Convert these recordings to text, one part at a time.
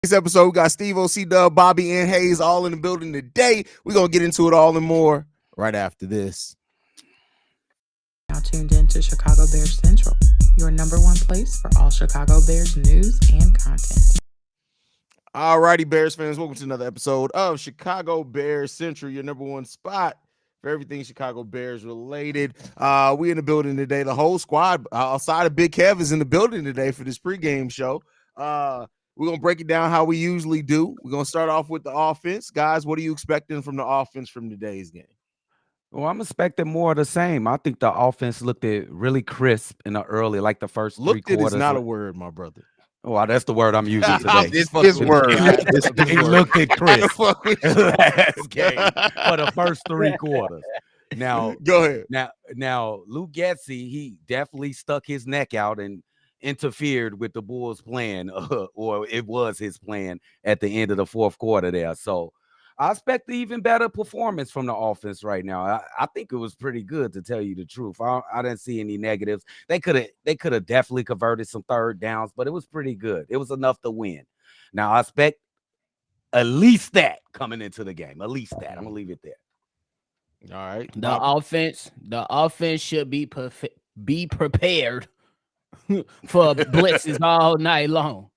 This episode, we got Steve O.C. Dub, Bobby, and Haize all in the building today. We're going to get into it all and more right after this. Now tuned in to Chicago Bears Central, your number one place for all Chicago Bears news and content. All righty, Bears fans, welcome to another episode of Chicago Bears Central, your number one spot for everything Chicago Bears related. We in the building today. The whole squad outside of Big Kev is in the building today for this pregame show. We're going to break it down how we usually do. We're going to start off with the offense. Guys, what are you expecting from the offense from today's game? Well, I'm expecting more of the same. I think the offense looked really crisp in the early, like the first three Looked it quarters. is not a word, my brother. Oh, that's the word I'm using I'm today. just fucking with you. It looked it crisp Fuck with you. last game for the first three quarters. Now, Go ahead. Now, Luke Getsy, he definitely stuck his neck out and interfered with the Bulls' plan, or it was his plan at the end of the fourth quarter there. So I expect even better performance from the offense right now. I think it was pretty good, to tell you the truth. I didn't see any negatives. They could have definitely converted some third downs, but it was pretty good. It was enough to win. Now I expect at least that coming into the game. At least that. I'm gonna leave it there. All right. The offense should be prepared for blitzes all night long.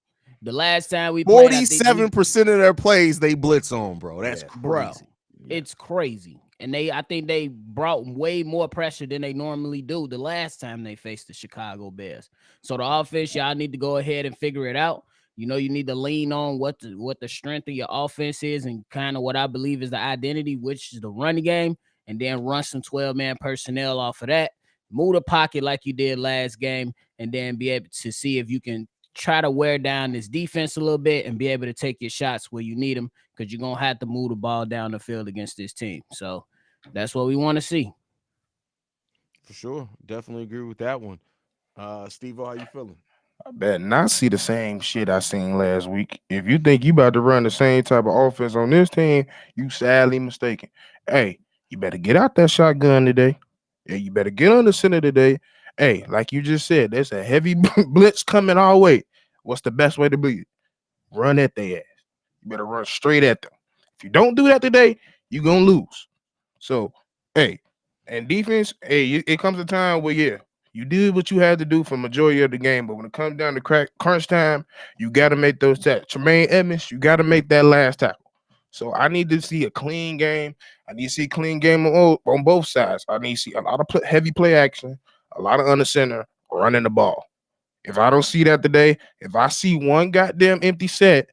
The last time we played, 47% of their plays they blitz on, bro. That's crazy. It's crazy. And I think they brought way more pressure than they normally do the last time they faced the Chicago Bears. So the offense, y'all need to go ahead and figure it out. You know, you need to lean on what the strength of your offense is and kind of what I believe is the identity, which is the running game, and then run some 12-man personnel off of that. Move the pocket like you did last game, and then be able to see if you can try to wear down this defense a little bit and be able to take your shots where you need them, because you're going to have to move the ball down the field against this team. So that's what we want to see. For sure. Definitely agree with that one. Steve-O, how you feeling? I bet not see the same shit I seen last week. If you think you about to run the same type of offense on this team, you sadly mistaken. Hey, you better get out that shotgun today. Yeah, you better get on the center today. Hey, like you just said, there's a heavy blitz coming our way. What's the best way to beat it? Run at their ass. You better run straight at them. If you don't do that today, you're going to lose. So, hey, and defense, hey, it comes a time where, yeah, you did what you had to do for majority of the game, but when it comes down to crunch time, you got to make those tackles. Tremaine Edmonds, you got to make that last tackle. So I need to see a clean game. I need to see a clean game on both sides. I need to see a lot of heavy play action, a lot of under center running the ball. If I don't see that today, if I see one goddamn empty set,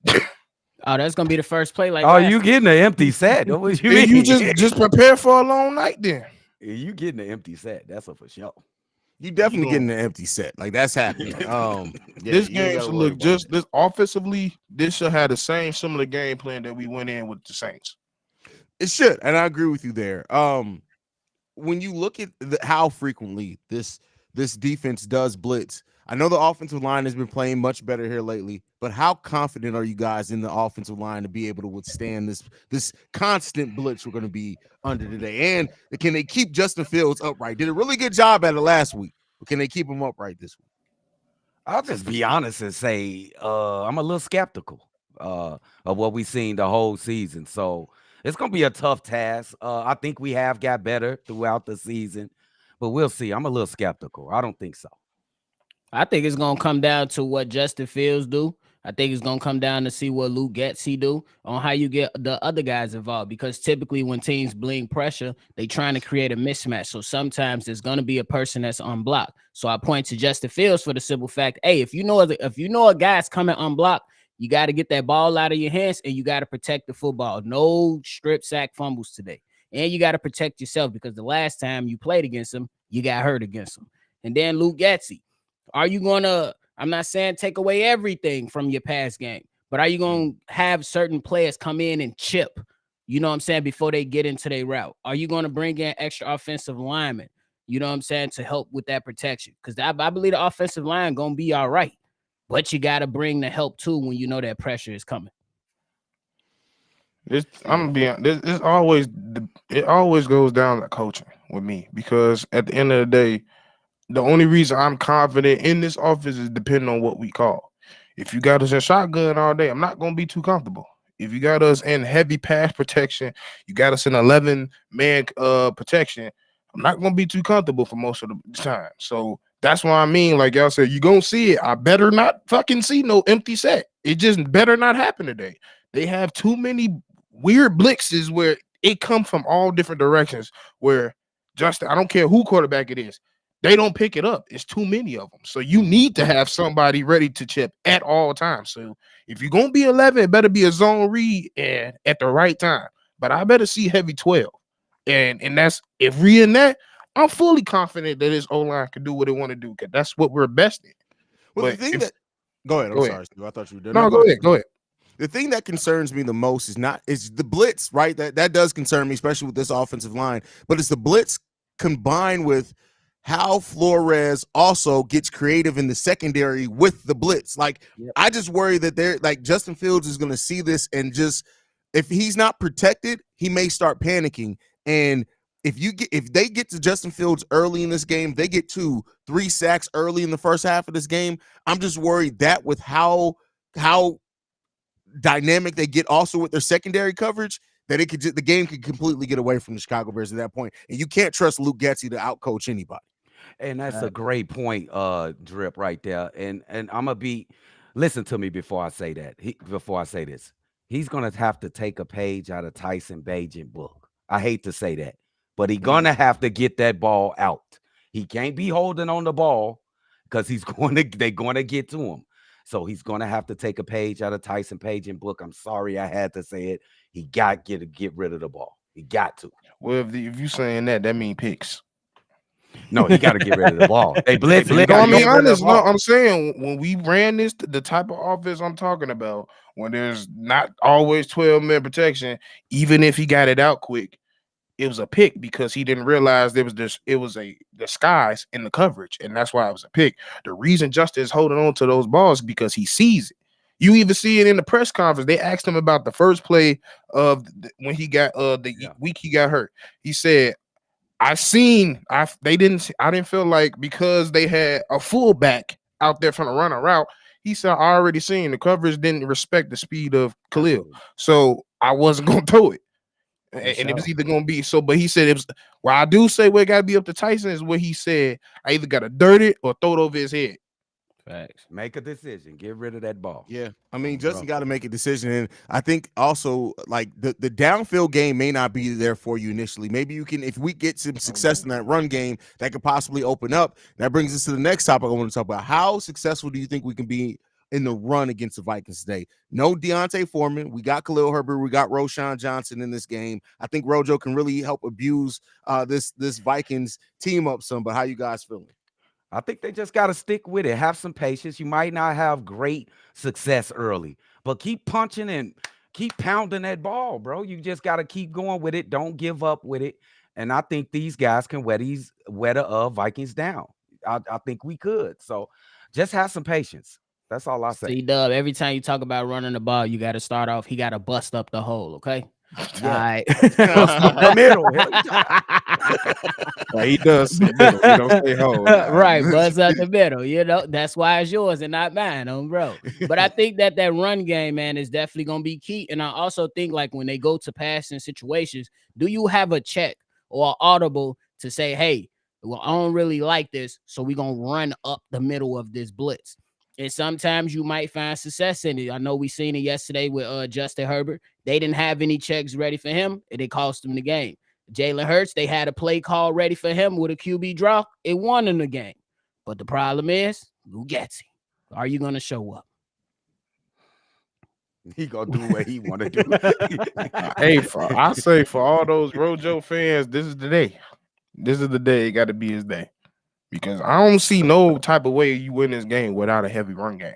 oh, that's gonna be the first play. Like, oh, you getting an empty set? What you mean? You just prepare for a long night then. You getting an empty set? That's a for sure. You definitely getting an empty set. Like, that's happening. This game should look just this offensively. This should have the same similar game plan that we went in with the Saints. It should, and I agree with you there. When you look at how frequently this defense does blitz, I know the offensive line has been playing much better here lately, but how confident are you guys in the offensive line to be able to withstand this constant blitz we're going to be under today? And can they keep Justin Fields upright? Did a really good job at it last week, but can they keep him upright this week? I'll just be honest and say I'm a little skeptical of what we've seen the whole season. So it's going to be a tough task. I think we have got better throughout the season, but we'll see. I'm a little skeptical. I don't think so. I think it's going to come down to what Justin Fields do. I think it's going to come down to see what Luke Getsy do on how you get the other guys involved, because typically when teams bring pressure, they trying to create a mismatch. So sometimes there's going to be a person that's unblocked. So I point to Justin Fields for the simple fact, hey, if you know a guy's coming unblocked, you got to get that ball out of your hands and you got to protect the football. No strip sack fumbles today. And you got to protect yourself, because the last time you played against him, you got hurt against him. And then Luke Getsy, are you going to, I'm not saying take away everything from your pass game, but are you going to have certain players come in and chip, you know what I'm saying, before they get into their route? Are you going to bring in extra offensive linemen, you know what I'm saying, to help with that protection? Because I believe the offensive line going to be all right, but you got to bring the help too when you know that pressure is coming. I'm gonna be honest, it always goes down to coaching with me, because at the end of the day, the only reason I'm confident in this offense is depending on what we call. If you got us in shotgun all day, I'm not gonna be too comfortable. If you got us in heavy pass protection, you got us in 11 man protection, I'm not gonna be too comfortable for most of the time. So that's why I mean, like y'all said, you gonna see it. I better not fucking see no empty set. It just better not happen today. They have too many weird blitzes where it come from all different directions. Where Justin, I don't care who quarterback it is, they don't pick it up. It's too many of them. So you need to have somebody ready to chip at all times. So if you're gonna be 11, it better be a zone read and at the right time. But I better see heavy 12. And that's if we in that, I'm fully confident that his O-line can do what it want to do because that's what we're best in. Well, the But thing if that go ahead. I'm go ahead. sorry, Stu. I thought you were done. No, No, go ahead. Go ahead. The thing that concerns me the most is the blitz, right? That does concern me, especially with this offensive line. But it's the blitz combined with how Flores also gets creative in the secondary with the blitz. Like, I just worry that they're like Justin Fields is going to see this and just if he's not protected, he may start panicking. And if they get to Justin Fields early in this game, they get 2-3 sacks early in the first half of this game. I'm just worried that with how dynamic they get also with their secondary coverage, that the game could completely get away from the Chicago Bears at that point. And you can't trust Luke Getsy to outcoach anybody. And that's a great point, Drip, right there. And I'm gonna be listen to me before I say that. Before I say this, he's gonna have to take a page out of Tyson Bagent's book. I hate to say that, but he's gonna have to get that ball out. He can't be holding on the ball because they're gonna get to him. So he's gonna have to take a page out of Tyson Bagent's book. I'm sorry I had to say it. He got to get rid of the ball. He got to. Well, if you saying that mean picks. No, he got to get rid of the ball. They blitz. No, I mean honest. No, I'm saying when we ran this, the type of offense I'm talking about, when there's not always 12-man protection, even if he got it out quick, it was a pick because he didn't realize it was a disguise in the coverage, and that's why it was a pick. The reason Justin is holding on to those balls is because he sees it. You even see it in the press conference. They asked him about the first play of when he got week he got hurt. He said, I didn't feel like because they had a fullback out there from the running route. He said, I already seen the coverage didn't respect the speed of Khalil. So I wasn't gonna throw it. And it was either gonna be so, but he said it was well, I do say what gotta be up to Tyson is what he said. I either gotta dirt it or throw it over his head. Facts. Make a decision. Get rid of that ball. Yeah. I mean, Justin got to make a decision. And I think also like the downfield game may not be there for you initially. Maybe you can, if we get some success in that run game, that could possibly open up. That brings us to the next topic I want to talk about. How successful do you think we can be in the run against the Vikings today? No Deontay Foreman. We got Khalil Herbert. We got Roshan Johnson in this game. I think Rojo can really help abuse this Vikings team up some. But how you guys feeling? I think they just got to stick with it. Have some patience. You might not have great success early, but keep punching and keep pounding that ball, bro. You just got to keep going with it. Don't give up with it. And I think these guys can wear the Vikings down. I think we could. So just have some patience. That's all I say. C-Dub, every time you talk about running the ball, you got to start off. He got to bust up the hole, okay? Yeah. All right. The middle. Well, he does middle. He don't say hole. Right, buzz up the middle. You know, that's why it's yours and not mine, bro. But I think that run game, man, is definitely going to be key. And I also think like when they go to passing situations, do you have a check or an audible to say, hey, well, I don't really like this, so we're going to run up the middle of this blitz. And sometimes you might find success in it. I know we seen it yesterday with Justin Herbert. They didn't have any checks ready for him, and it cost them the game. Jalen Hurts, they had a play call ready for him with a QB draw. It won in the game. But the problem is, Luke Getsy, are you going to show up? He gonna do what he want to do. Hey, I say for all those Rojo fans, this is the day. This is the day. It got to be his day. Because I don't see no type of way you win this game without a heavy run game.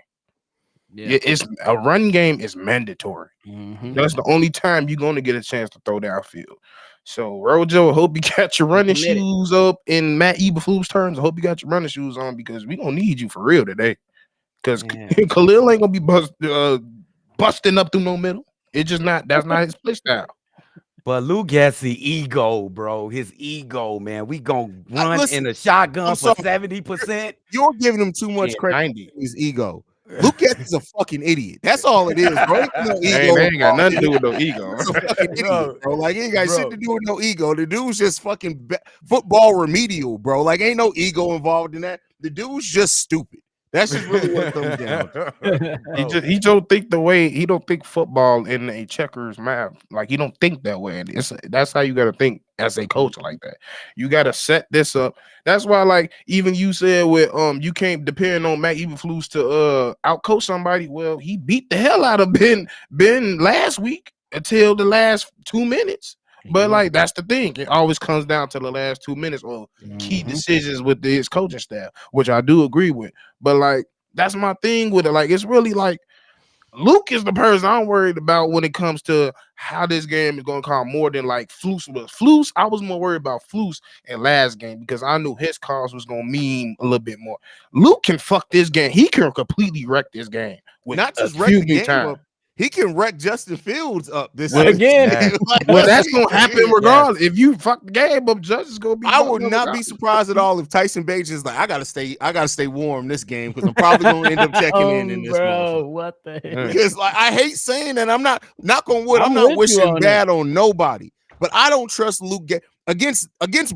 Yeah. It's a run game is mandatory. Mm-hmm. That's the only time you're going to get a chance to throw downfield. So Rojo, I hope you got your running shoes up in Matt Eberflus terms. I hope you got your running shoes on because we're going to need you for real today. Because Khalil ain't going to be busting up through no middle. It's just not. That's not his play style. But Luke Getsy ego, bro. His ego, man. We gonna run in a shotgun for 70%. You're giving him too much credit. 90. His ego. Luke Getsy's a fucking idiot. That's all it is, bro. Ain't no Hey, ego they ain't got involved. nothing to do with no ego. He's a fucking idiot, bro. Like, he ain't got shit Bro. to do with no ego. The dude's just fucking football remedial, bro. Like, ain't no ego involved in that. The dude's just stupid. That's just really what it comes down to. He don't think the way he don't think football in a checkers map. Like he don't think that way. And that's how you got to think as a coach like that. You got to set this up. That's why, like even you said with you can't depend on Matt Eberflus to outcoach somebody. Well, he beat the hell out of Ben last week until the last 2 minutes. But like that's the thing. It always comes down to the last 2 minutes or key decisions with his coaching staff, which I do agree with. But like that's my thing with it. Like it's really like Luke is the person I'm worried about when it comes to how this game is going to call more than like Flus was. Flus, I was more worried about Flus in last game because I knew his calls was going to mean a little bit more. Luke can fuck this game. He can completely wreck this game with Not just a wreck few the game time. up. He can wreck Justin Fields up this Again. Like, Well, that's gonna happen yeah. regardless. If you fuck the game up, Judge is gonna be. I would fucked up not be regardless. surprised at all if Tyson Bagent is like, I gotta stay warm this game because I'm probably gonna end up checking in this bro, motherfucker. what the heck? Yeah. Because like I hate saying that. I'm not knock on wood. I'm I'm not with you wishing on bad on nobody, but I don't trust Luke against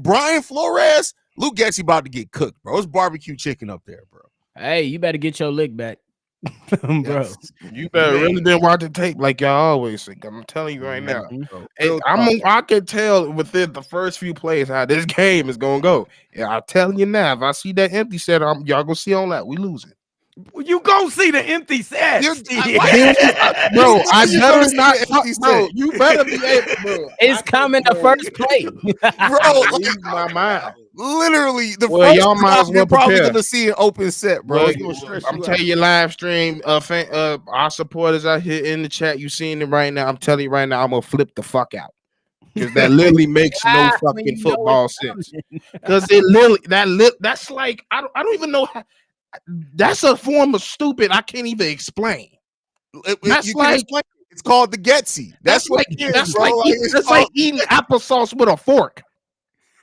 Brian Flores. Luke Getsy about to get cooked, bro. It's barbecue chicken up there, bro. Hey, you better get your lick back. Bro. Yes. You better Man. really didn't watch the tape like y'all always say. I'm telling you right now. Bro. And I can tell within the first few plays how this game is gonna go. And I'm telling you now, if I see that empty set, y'all gonna see on that. We losing. You gonna see the empty set, Bro, I You better gonna not, see the empty bro. set. You better be able, bro. It's coming the first play. bro. Like, Lose my mind. literally, the Well, first y'all might drive, as well you're probably prepare. gonna see an open set, bro. Well, It's gonna stress I'm you telling out. you, live stream, our supporters out here in the chat. You seeing it right now. I'm telling you right now, I'm gonna flip the fuck out because that literally makes no When fucking you know football it's sense. coming. Because it literally that's like I don't even know how. That's a form of stupid I can't even explain. That's You can like explain it. It's called the Getsy. That's what it is, that's bro. like it's that's called- like eating applesauce with a fork.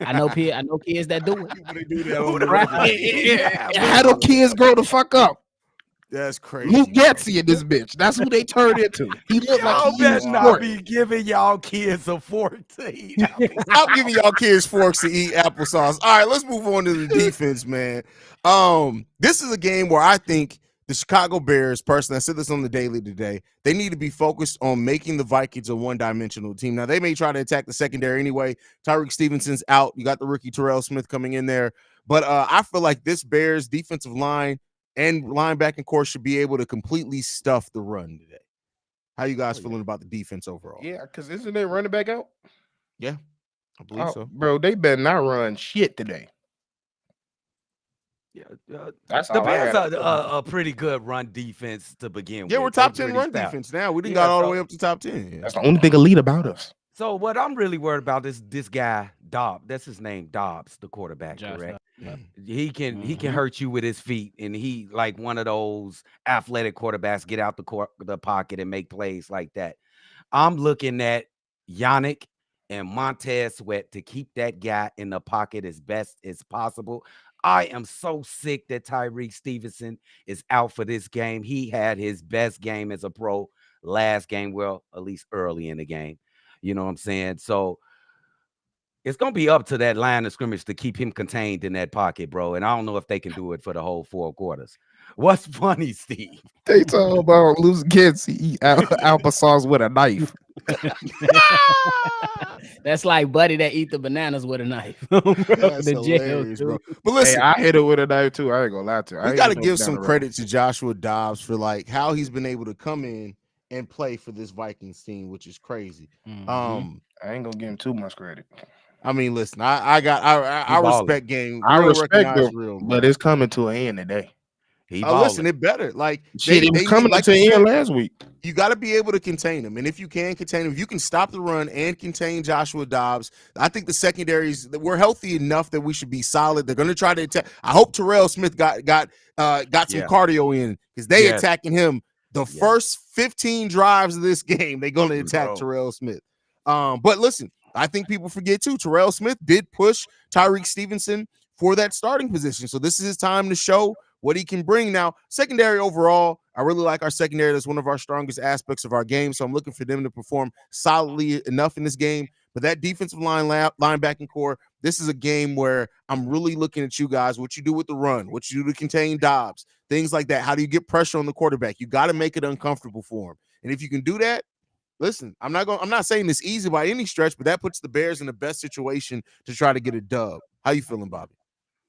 I know kids that do it. They do that on the Right. regular. How do kids grow the fuck up? That's crazy. Luke bro. Getsy in this bitch. That's who they turned into. He looked like Y'all he better used not fork. be giving y'all kids a fork to eat. Stop giving y'all kids forks to eat applesauce. All right, let's move on to the defense, man. This is a game where I think the Chicago Bears, personally, I said this on the daily today, they need to be focused on making the Vikings a one-dimensional team. Now, they may try to attack the secondary anyway. Tyreek Stevenson's out. You got the rookie Terrell Smith coming in there. But I feel like this Bears defensive line and linebacking core should be able to completely stuff the run today. How you guys feeling about the defense overall? Yeah, because isn't they running back out? I believe so. Bro, they better not run shit today. That's The all I Bears got. are a pretty good run defense to begin with. Yeah, we're They're top 10 pretty run stout. defense now. We didn't Yeah, got all the so- way up to top 10. Yeah. That's the only thing elite about us. So what I'm really worried about is this guy Dobbs. That's his name, Dobbs, the quarterback. Josh Correct. Dobbs, He can hurt you with his feet, and he like one of those athletic quarterbacks get out the pocket and make plays like that. I'm looking at Yannick and Montez Sweat to keep that guy in the pocket as best as possible. I am so sick that Tyreek Stevenson is out for this game. He had his best game as a pro last game, well, at least early in the game. You know what I'm saying? So it's going to be up to that line of scrimmage to keep him contained in that pocket, bro. And I don't know if they can do it for the whole 4 quarters. What's funny, Steve? They talk about loose kids he eat applesauce with a knife. That's like Buddy that eat the bananas with a knife. Bro, That's the jail, hilarious, bro. dude. But Hey, listen, I hit it with a knife too. I ain't gonna lie to you. we got to give some credit to Joshua Dobbs for like how he's been able to come in and play for this Vikings team, which is crazy. Mhm. I ain't gonna give him too much credit. I mean, listen, I balling. respect game. I Real respect recognize him, real, but bro. it's coming to an end today. He Listen, balling. it better. Like Shit, it was coming like to you an end said, last week. you got to be able to contain him. And if you can contain him, if you can stop the run and contain Joshua Dobbs, I think the secondaries, we're healthy enough that we should be solid. They're going to try to attack. I hope Terrell Smith got some cardio in because they Yes. attacking him. The first 15 drives of this game, they're going to attack Bro. Terrell Smith. But listen, I think people forget too, Terrell Smith did push Tyreek Stevenson for that starting position. So this is his time to show what he can bring. Now, secondary overall, I really like our secondary. That's one of our strongest aspects of our game. So I'm looking for them to perform solidly enough in this game. But that defensive linebacking core, this is a game where I'm really looking at you guys, what you do with the run, what you do to contain Dobbs, things like that. How do you get pressure on the quarterback? You got to make it uncomfortable for him. And if you can do that, listen, I'm not saying it's easy by any stretch, but that puts the Bears in the best situation to try to get a dub. How you feeling, Bobby?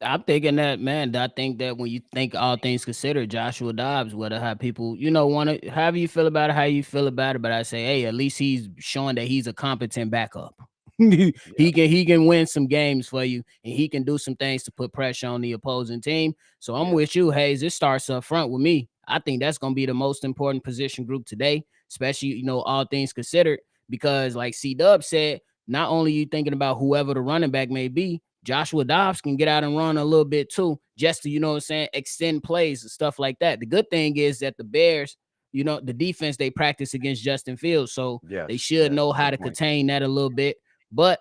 I'm thinking that, man. I think that when you think all things considered, Joshua Dobbs, whether how people, want to, however you feel about it, how you feel about it, but I say, hey, at least he's showing that he's a competent backup. He can win some games for you, and he can do some things to put pressure on the opposing team. So I'm with you, Haize. It starts up front with me. I think that's going to be the most important position group today, especially all things considered, because like C-Dub said, not only you thinking about whoever the running back may be, Joshua Dobbs can get out and run a little bit too, just to, extend plays and stuff like that. The good thing is that the Bears, the defense, they practice against Justin Fields, so they should know how to contain that a little bit. But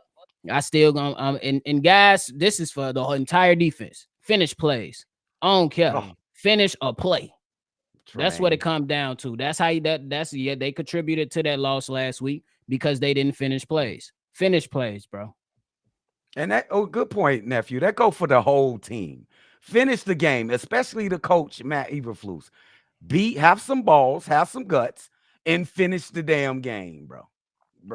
I still gonna and guys, this is for the whole entire defense. Finish plays. I don't care. Finish a play. That's what it comes down to. That's how they contributed to that loss last week because they didn't finish plays. Finish plays, bro. And good point, nephew. That go for the whole team. Finish the game, especially the coach, Matt Eberflus. Have some balls, have some guts, and finish the damn game, bro.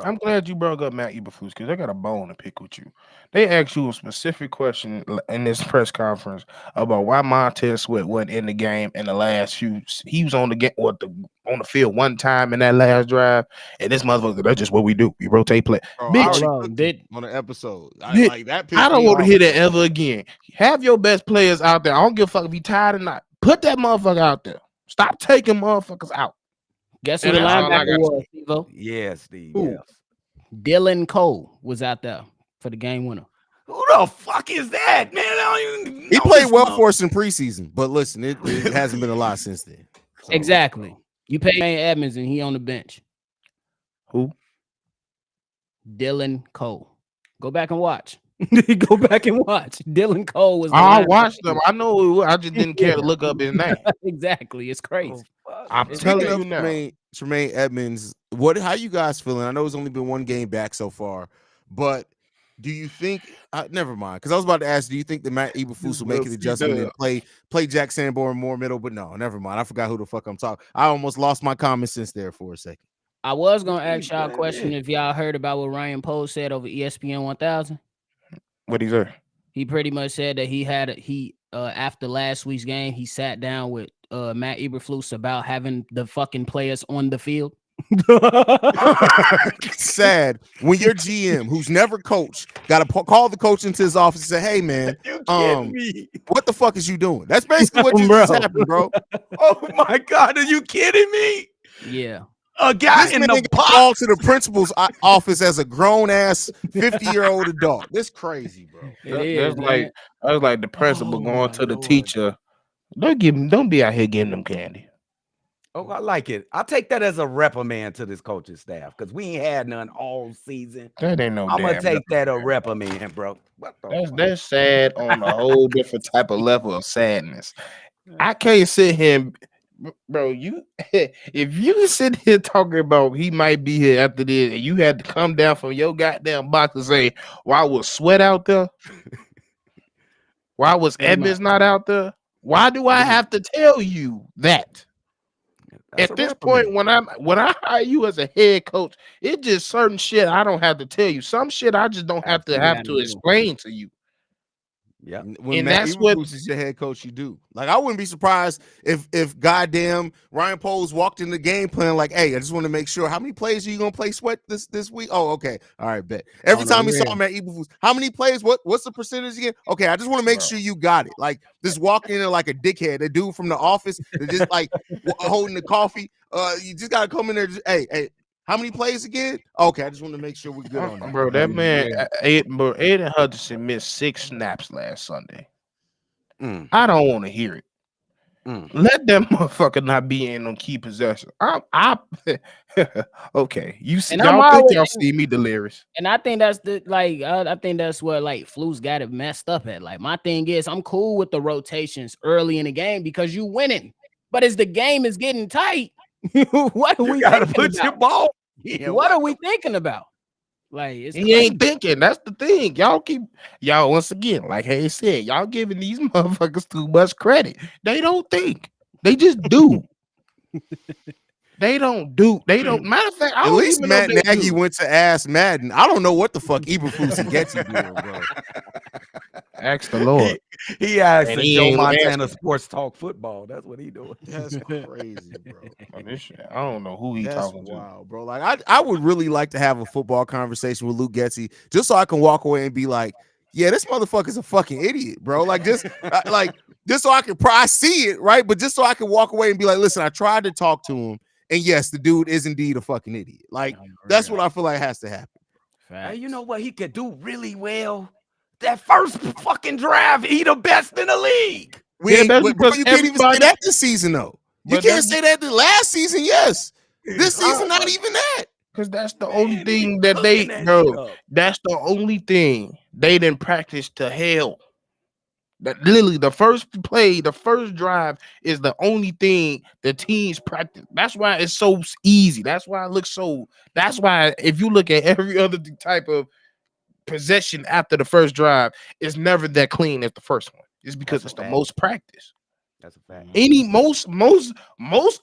I'm glad you brought up Matt Eberflus because I got a bone to pick with you. They asked you a specific question in this press conference about why Montez Sweat wasn't in the game in the last few. He was on the field one time in that last drive, and this motherfucker, that's just what we do. We rotate play. Bro, Bitch, on an episode. I don't want to hear that ever again. Have your best players out there. I don't give a fuck if you tired or not. Put that motherfucker out there. Stop taking motherfuckers out. Guess who the linebacker was, Steve-O? Yeah, Steve. Yes. Dylan Cole was out there for the game winner. Who the fuck is that, man? I don't even know. He played well for us in preseason, but listen, it hasn't been a lot since then. So. Exactly. You pay Edmonds and he on the bench. Who? Dylan Cole. Go back and watch. Go back and watch. Dylan Cole was. I watched them. I know. I just didn't care to look up his name. Exactly. It's crazy. I'm telling you now. Tremaine Edmonds, how you guys feeling? I know it's only been one game back so far, but do you think? Never mind, because I was about to ask, do you think that Matt Eberflus will make an adjustment and play Jack Sanborn more middle? But no, never mind. I forgot who the fuck I'm talking. I almost lost my common sense there for a second. I was gonna ask y'all a question if y'all heard about what Ryan Poe said over ESPN 1000. What'd he say? He pretty much said that after last week's game, he sat down with Matt Eberflus about having the fucking players on the field. Sad when your GM, who's never coached, got to call the coach into his office and say, "Hey man, what the fuck is you doing?" That's basically what just happened, bro. Oh my god, are you kidding me? Yeah. A guy this in man the called to the principal's office as a grown ass 50-year-old adult. This crazy, bro. That's like the principal going to the teacher. Don't be out here giving them candy. Oh, I like it. I'll take that as a reprimand to this coaching staff because we ain't had none all season. That ain't no. I'm gonna take that a reprimand, bro. That's sad on a whole different type of level of sadness. I can't sit here, bro. If you sit here talking about he might be here after this, and you had to come down from your goddamn box and say, "Why was Sweat out there? Why was Edmonds not out there? Why do I have to tell you that?" At this point, when I hire you as a head coach, it's just certain shit I don't have to tell you. Some shit I just don't have to explain to you. Yeah, when Matt Eberflus is your head coach, you do. Like, I wouldn't be surprised if goddamn Ryan Poles walked in the game plan like, "Hey, I just want to make sure, how many plays are you gonna play Sweat this week?" Oh, okay, all right, bet. Every time he saw Matt Eberflus, how many plays? What's the percentage again? Okay, I just want to make sure you got it. Like, just walking in like a dickhead, the dude from the office that just like holding the coffee. You just gotta come in there. Hey. How many plays again? Okay, I just want to make sure we're good on that. Bro, that man, Aiden Hutchinson missed 6 snaps last Sunday. I don't want to hear it. Let that motherfucker not be in on key possession. Okay. You see, And I'm y'all think always y'all see me delirious. And I think that's I think that's where like Flu's got it messed up at. Like my thing is I'm cool with the rotations early in the game because you winning. But as the game is getting tight, what are You we gotta thinking put your about? ball. Yeah, What are we thinking about? Like it's He crazy. ain't thinking. That's the thing. Y'all once again, like Haize said, y'all giving these motherfuckers too much credit. They don't think. They just do. They don't do. They don't. Matter of fact, I At don't least even know if Matt they Nagy do. went to ask Madden. I don't know what the fuck Eberflus and Getty doing, bro. Ask the Lord. he asked And the he Joe ain't Montana answering. Sports Talk Football. That's what he doing. That's crazy, bro. On this shit. I don't know who he That's talking to. wild, bro. Like I would really like to have a football conversation with Luke Getty just so I can walk away and be like, yeah, this motherfucker's a fucking idiot, bro. Like just just so I can I see it, right? But just so I can walk away and be like, listen, I tried to talk to him, and yes, the dude is indeed a fucking idiot. Like that's what I feel like has to happen. Hey, you know what he could do really well? That first fucking drive, he the best in the league. Yeah, that's Bro, because you can't even say everybody. that this season though. You But can't that's say that the last season, yes. This season, not Like, even that. because that's the man, only he thing was that they cooking that shit bro. up. That's the only thing they didn't practice to hell. That literally the first play, the first drive is the only thing the teams practice. That's why it's so easy. That's why it looks so. That's why if you look at every other type of possession after the first drive, it's never that clean as the first one. It's because That's it's a the fact. most practice. That's a fact. Any most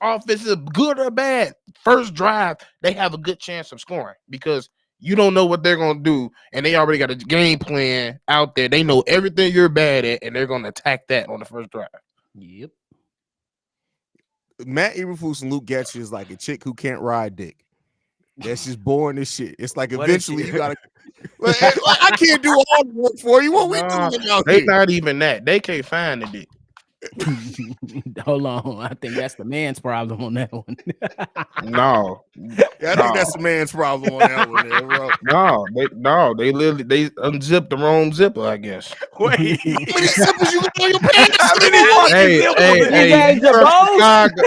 offenses, good or bad, first drive they have a good chance of scoring because you don't know what they're gonna do, and they already got a game plan out there. They know everything you're bad at, and they're gonna attack that on the first drive. Yep. Matt Eberflus and Luke Getty is like a chick who can't ride dick. That's just boring as shit. It's like What is eventually she? you gotta. Like, I can't do all the work for you. What we Nah, doing out they here? not even that. They can't find the dick. Hold on. I think that's the man's problem on that one. No, Yeah, I think that's the man's problem on that one, there, bro. they literally they unzipped the wrong zipper, I guess. Wait. How many zippers you got on your pants? How many Nigga? fucking zippers? You got You from Jabos? Chicago?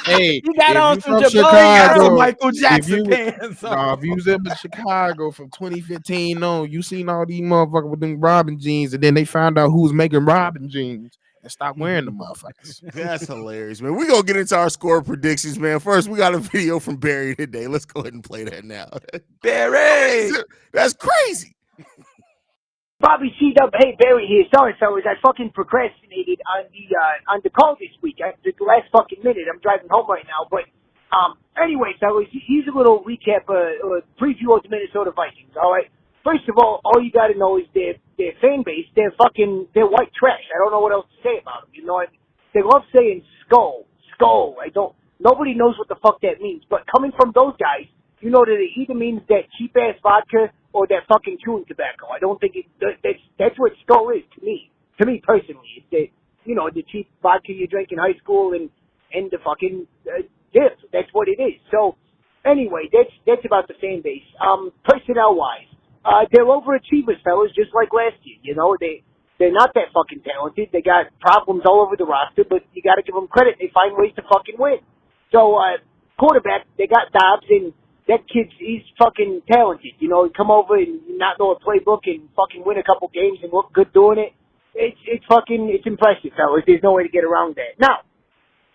Hey, if you You got if on you some from Jabos? He got some Chicago, Michael if Jackson you pants on. if you was in Chicago from 2015 on, you seen all these motherfuckers with them Robin jeans, and then they found out who was making Robin jeans and stopped wearing the motherfuckers. That's hilarious, man. We're gonna get into our score predictions, man. First, we got a video from Barry today. Let's go ahead and play that now. Barry. That's crazy. Bobby C. Dub, hey Barry here. Sorry, fellas, I fucking procrastinated on the call this week. The last fucking minute. I'm driving home right now, but anyway, fellas, here's a little recap, preview of the Minnesota Vikings. All right. First of all you got to know is their fan base. They're white trash. I don't know what else to say about them. You know, they love saying skull. Nobody knows what the fuck that means. But coming from those guys, you know that it either means that cheap ass vodka or that fucking chewing tobacco. I don't think that's what skull is to me. To me personally, it's the cheap vodka you drink in high school and the fucking dip. That's what it is. So anyway, that's about the fan base. Personnel wise, they're overachievers, fellas, just like last year. You know, they're not that fucking talented. They got problems all over the roster, but you got to give them credit. They find ways to fucking win. So quarterback, they got Dobbs, and that he's fucking talented. You know, come over and not know a playbook and fucking win a couple games and look good doing it. It's impressive, fellas. There's no way to get around that. Now,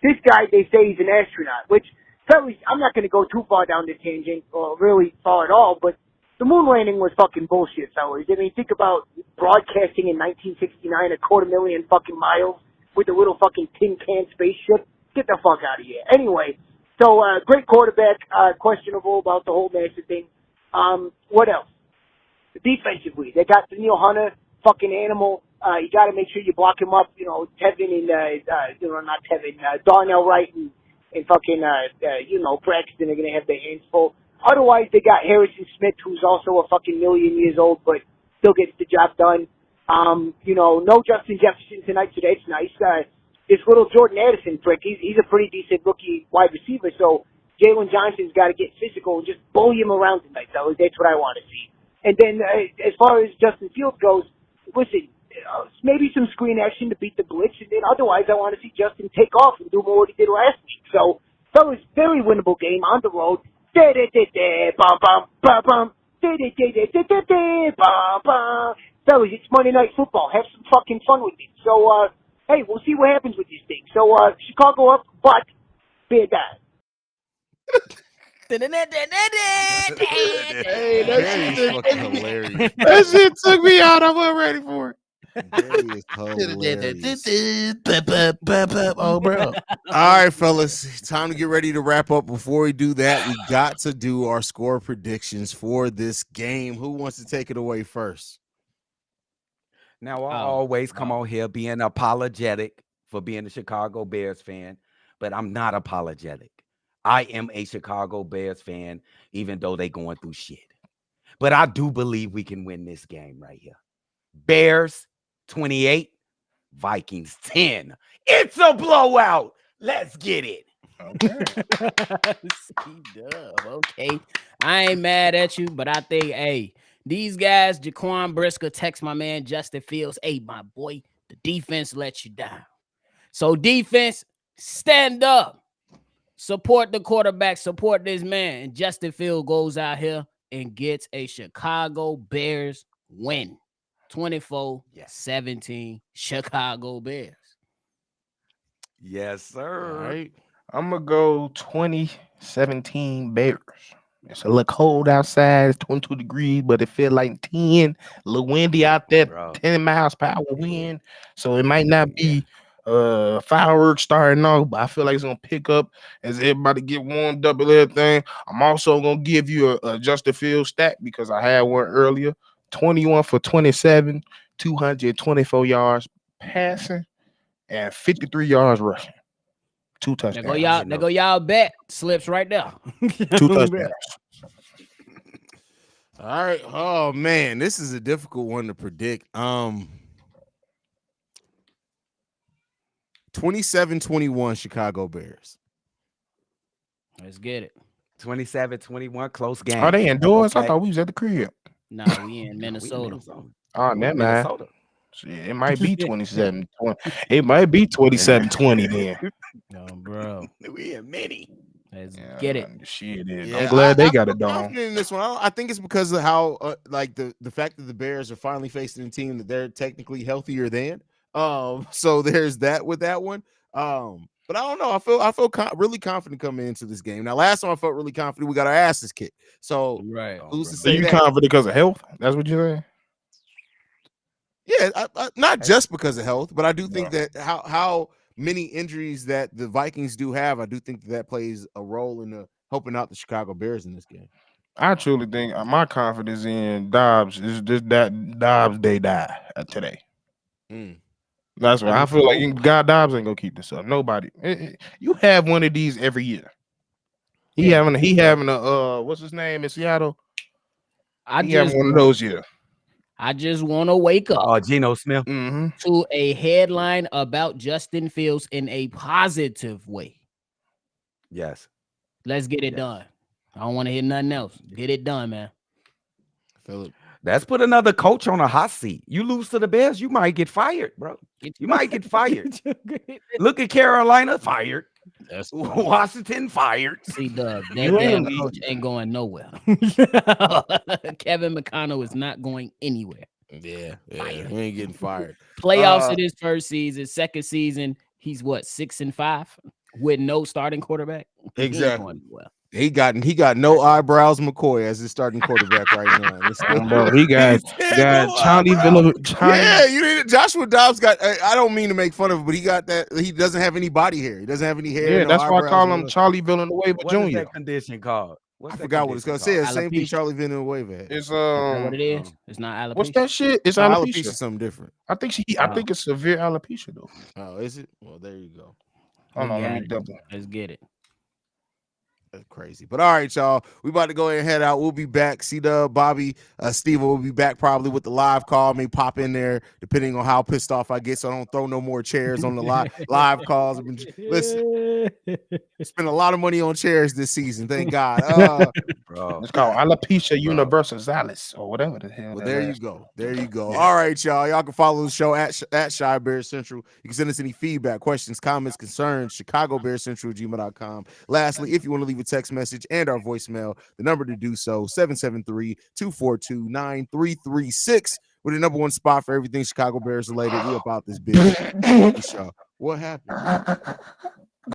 this guy, they say he's an astronaut, which, fellas, I'm not going to go too far down this tangent, or really far at all, but the moon landing was fucking bullshit, fellas. I mean, think about broadcasting in 1969 250,000 fucking miles with a little fucking tin can spaceship. Get the fuck out of here. Anyway, so great quarterback, questionable about the whole Massive thing. What else? Defensively, they got Daniil Hunter, fucking animal. You got to make sure you block him up. You know, Tevin and not Tevin, Darnell Wright and fucking Braxton are gonna have their hands full. Otherwise, they got Harrison Smith, who's also a fucking million years old, but still gets the job done. No Justin Jefferson tonight, so that's nice. This little Jordan Addison prick, he's a pretty decent rookie wide receiver, so Jalen Johnson's got to get physical and just bully him around tonight, fellas. That's what I want to see. And then as far as Justin Fields goes, listen, maybe some screen action to beat the blitz, and then otherwise I want to see Justin take off and do more what he did last week. So, fellas, very winnable game on the road. Fellas, it's Monday Night Football. Have some fucking fun with it. So, hey, we'll see what happens with this thing. So, Chicago up, but Bear down. Hey, Barry is fucking hilarious. That shit took me out. I wasn't ready for it. Barry is hilarious. Oh, bro. All right, fellas, time to get ready to wrap up. Before we do that, we got to do our score predictions for this game. Who wants to take it away first? Now, I always come on here being apologetic for being a Chicago Bears fan, but I'm not apologetic. I am a Chicago Bears fan, even though they're going through shit. But I do believe we can win this game right here. Bears 28, Vikings 10. It's a blowout. Let's get it. Okay. C-Dub, okay. I ain't mad at you, but I think, hey, these guys, Jaquan Brisker, text my man Justin Fields, hey, my boy, the defense let you down. So defense, stand up. Support the quarterback, support this man. And Justin Fields goes out here and gets a Chicago Bears win. 24-17 Chicago Bears. Yes, sir. All right. I'm going to go 2017 Bears. It's a little cold outside. It's 22 degrees, but it feels like 10. A little windy out there, Bro. 10 miles per hour wind. So it might not be fireworks starting off, but I feel like it's going to pick up as everybody get warmed up and everything. I'm also going to give you a Justin Fields stat because I had one earlier. 21 for 27, 224 yards passing, and 53 yards rushing. 2 touchdowns. There go y'all bet slips right there. 2 touchdowns. All right. Oh man, this is a difficult one to predict. 27-21 Chicago Bears. Let's get it. 27-21, close game. Are they indoors? Okay. I thought we was at the crib. No, we in Minnesota. Oh, never mind. Minnesota. Shit, it might be 27-20. It might be 27-20 then. No, bro. We in many. Let's get it. Shit, Yeah, I'm glad they got I'm a dome. confident in this one. I think it's because of how, like the fact that the Bears are finally facing a team that they're technically healthier than. So there's that with that one. But I don't know. I feel really confident coming into this game. Now, last time I felt really confident, we got our asses kicked. So Right. who's to So say you that? confident because of health? That's what you're saying? Yeah, not just because of health, but I do think that how many injuries that the Vikings do have, I do think that plays a role in helping out the Chicago Bears in this game. I truly think my confidence in Dobbs is just that Dobbs they die today. That's why I feel like God Dobbs ain't gonna keep this up. Nobody. You have one of these every year. He having a what's his name in Seattle? He having one of those years. I just want to wake up Geno Smith to a headline about Justin Fields in a positive way. Yes. Let's get it done. I don't want to hear nothing else. Get it done, man. Philip. Let's put another coach on a hot seat. You lose to the Bears, you might get fired, bro. You might get fired. Look at Carolina, fired. That's Washington, fired. C-Dub, that damn coach ain't going nowhere. Kevin McConnell is not going anywhere. Yeah, he ain't getting fired. Playoffs in his first season, second season, he's what, 6-5 with no starting quarterback. Exactly. He got no eyebrows McCoy as his starting quarterback right now. Bro, he got Charlie Villa. Yeah, you didn't. Joshua Dobbs got. I don't mean to make fun of him, but he got that. He doesn't have any body hair. He doesn't have any hair. Yeah, that's why I call him Charlie Villanueva What Jr. is that condition called? I forgot what it's called. Say the same thing Charlie Villanueva had. It's what it is? It's not alopecia. What's that shit? It's alopecia. alopecia. Something different. I think it's severe alopecia though. Oh, is it? Well, there you go. Hold on, let me double. Let's get it. That's crazy. But all right, y'all. We about to go ahead and head out. We'll be back. C-Dub, Bobby, Steve will be back probably with the live call. May pop in there depending on how pissed off I get. So I don't throw no more chairs on the live calls. Listen, spent a lot of money on chairs this season. Thank God. Bro. It's called Alopecia Bro. Universalis or whatever the hell. Well, that there you last- go. There you go. Yeah. All right, y'all. Y'all can follow the show at Shy Bear Central. You can send us any feedback, questions, comments, concerns, ChicagoBearCentral@gmail.com. Lastly, if you want to leave a text message and our voicemail, the number to do so, 773-242-9336. We're the number one spot for everything Chicago Bears related. We about this bitch. What happened?